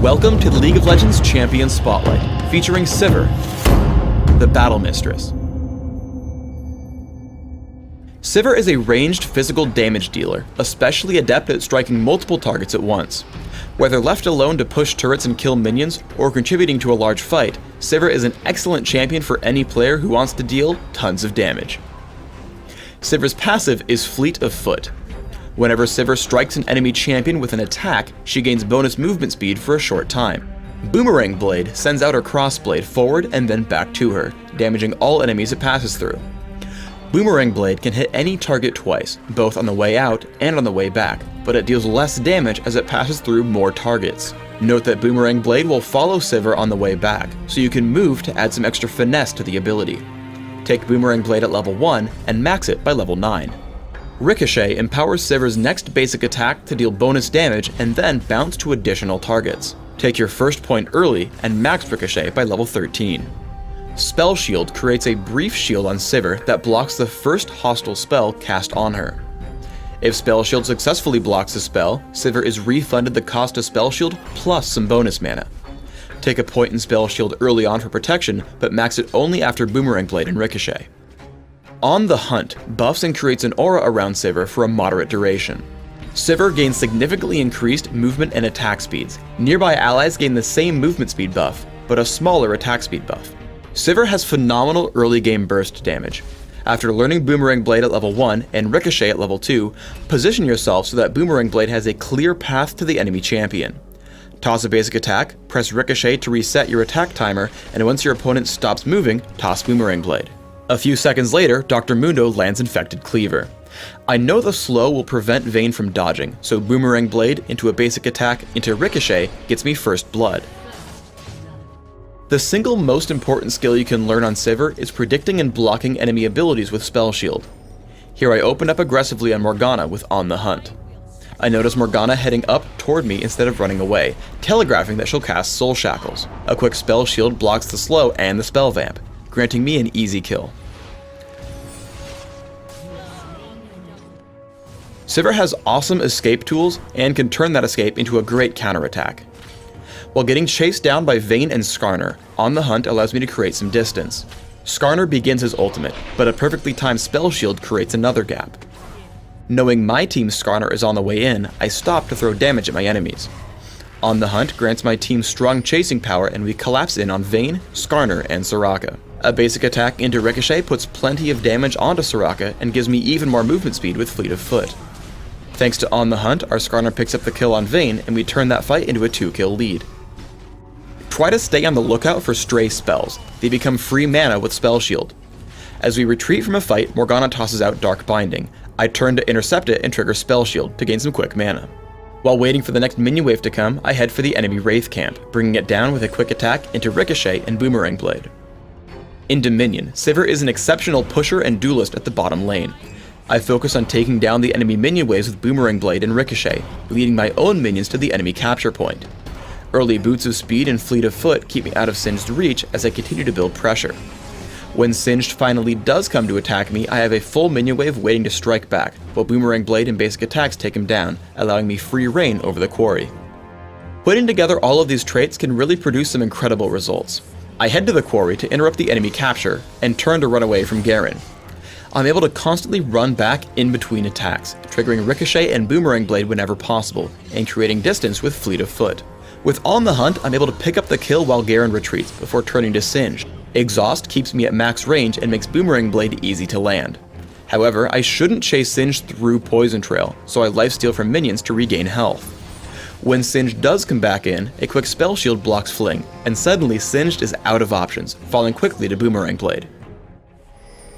Welcome to the League of Legends Champion Spotlight, featuring Sivir, the Battle Mistress. Sivir is a ranged physical damage dealer, especially adept at striking multiple targets at once. Whether left alone to push turrets and kill minions, or contributing to a large fight, Sivir is an excellent champion for any player who wants to deal tons of damage. Sivir's passive is Fleet of Foot. Whenever Sivir strikes an enemy champion with an attack, she gains bonus movement speed for a short time. Boomerang Blade sends out her crossblade forward and then back to her, damaging all enemies it passes through. Boomerang Blade can hit any target twice, both on the way out and on the way back, but it deals less damage as it passes through more targets. Note that Boomerang Blade will follow Sivir on the way back, so you can move to add some extra finesse to the ability. Take Boomerang Blade at level 1 and max it by level 9. Ricochet empowers Sivir's next basic attack to deal bonus damage and then bounce to additional targets. Take your first point early and max Ricochet by level 13. Spell Shield creates a brief shield on Sivir that blocks the first hostile spell cast on her. If Spell Shield successfully blocks a spell, Sivir is refunded the cost of Spell Shield plus some bonus mana. Take a point in Spell Shield early on for protection, but max it only after Boomerang Blade and Ricochet. On the Hunt buffs and creates an aura around Sivir for a moderate duration. Sivir gains significantly increased movement and attack speeds. Nearby allies gain the same movement speed buff, but a smaller attack speed buff. Sivir has phenomenal early game burst damage. After learning Boomerang Blade at level 1 and Ricochet at level 2, position yourself so that Boomerang Blade has a clear path to the enemy champion. Toss a basic attack, press Ricochet to reset your attack timer, and once your opponent stops moving, toss Boomerang Blade. A few seconds later, Dr. Mundo lands Infected Cleaver. I know the slow will prevent Vayne from dodging, so Boomerang Blade into a basic attack into Ricochet gets me first blood. The single most important skill you can learn on Sivir is predicting and blocking enemy abilities with Spell Shield. Here I open up aggressively on Morgana with On the Hunt. I notice Morgana heading up toward me instead of running away, telegraphing that she'll cast Soul Shackles. A quick Spell Shield blocks the slow and the Spell Vamp, granting me an easy kill. Sivir has awesome escape tools and can turn that escape into a great counterattack. While getting chased down by Vayne and Skarner, On the Hunt allows me to create some distance. Skarner begins his ultimate, but a perfectly timed Spell Shield creates another gap. Knowing my team's Skarner is on the way in, I stop to throw damage at my enemies. On the Hunt grants my team strong chasing power and we collapse in on Vayne, Skarner, and Soraka. A basic attack into Ricochet puts plenty of damage onto Soraka and gives me even more movement speed with Fleet of Foot. Thanks to On the Hunt, our Skarner picks up the kill on Vayne and we turn that fight into a 2-kill lead. Try to stay on the lookout for stray spells. They become free mana with Spell Shield. As we retreat from a fight, Morgana tosses out Dark Binding. I turn to intercept it and trigger Spell Shield to gain some quick mana. While waiting for the next minion wave to come, I head for the enemy Wraith camp, bringing it down with a quick attack into Ricochet and Boomerang Blade. Into minion, Sivir is an exceptional pusher and duelist at the bottom lane. I focus on taking down the enemy minion waves with Boomerang Blade and Ricochet, leading my own minions to the enemy capture point. Early boots of speed and Fleet of Foot keep me out of Singed's reach as I continue to build pressure. When Singed finally does come to attack me, I have a full minion wave waiting to strike back, while Boomerang Blade and basic attacks take him down, allowing me free reign over the quarry. Putting together all of these traits can really produce some incredible results. I head to the quarry to interrupt the enemy capture, and turn to run away from Garen. I'm able to constantly run back in between attacks, triggering Ricochet and Boomerang Blade whenever possible, and creating distance with Fleet of Foot. With On the Hunt, I'm able to pick up the kill while Garen retreats, before turning to Singed. Exhaust keeps me at max range and makes Boomerang Blade easy to land. However, I shouldn't chase Singed through Poison Trail, so I lifesteal from minions to regain health. When Singed does come back in, a quick Spell Shield blocks Fling, and suddenly Singed is out of options, falling quickly to Boomerang Blade.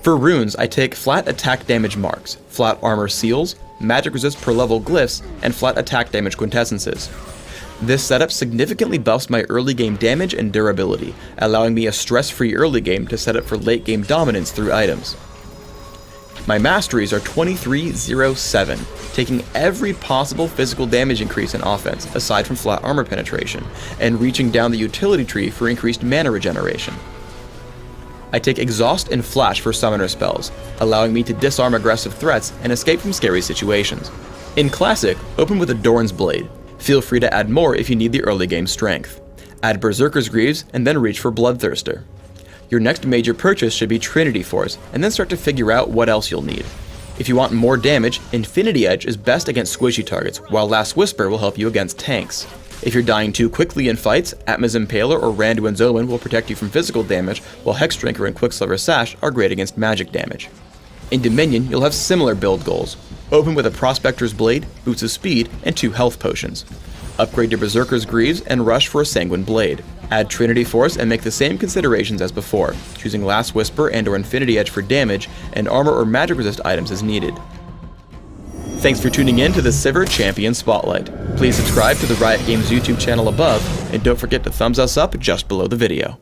For runes, I take flat attack damage marks, flat armor seals, magic resist per level glyphs, and flat attack damage quintessences. This setup significantly buffs my early game damage and durability, allowing me a stress-free early game to set up for late game dominance through items. My masteries are 23-0-7, taking every possible physical damage increase in offense, aside from flat armor penetration, and reaching down the utility tree for increased mana regeneration. I take Exhaust and Flash for summoner spells, allowing me to disarm aggressive threats and escape from scary situations. In Classic, open with a Doran's Blade. Feel free to add more if you need the early game strength. Add Berserker's Greaves and then reach for Bloodthirster. Your next major purchase should be Trinity Force, and then start to figure out what else you'll need. If you want more damage, Infinity Edge is best against squishy targets, while Last Whisper will help you against tanks. If you're dying too quickly in fights, Atma's Impaler or Randuin's Omen will protect you from physical damage, while Hexdrinker and Quicksilver Sash are great against magic damage. In Dominion, you'll have similar build goals. Open with a Prospector's Blade, Boots of Speed, and 2 health potions. Upgrade to Berserker's Greaves and rush for a Sanguine Blade. Add Trinity Force and make the same considerations as before, choosing Last Whisper and or Infinity Edge for damage, and armor or magic resist items as needed. Thanks for tuning in to the Sivir Champion Spotlight. Please subscribe to the Riot Games YouTube channel above, and don't forget to thumbs us up just below the video.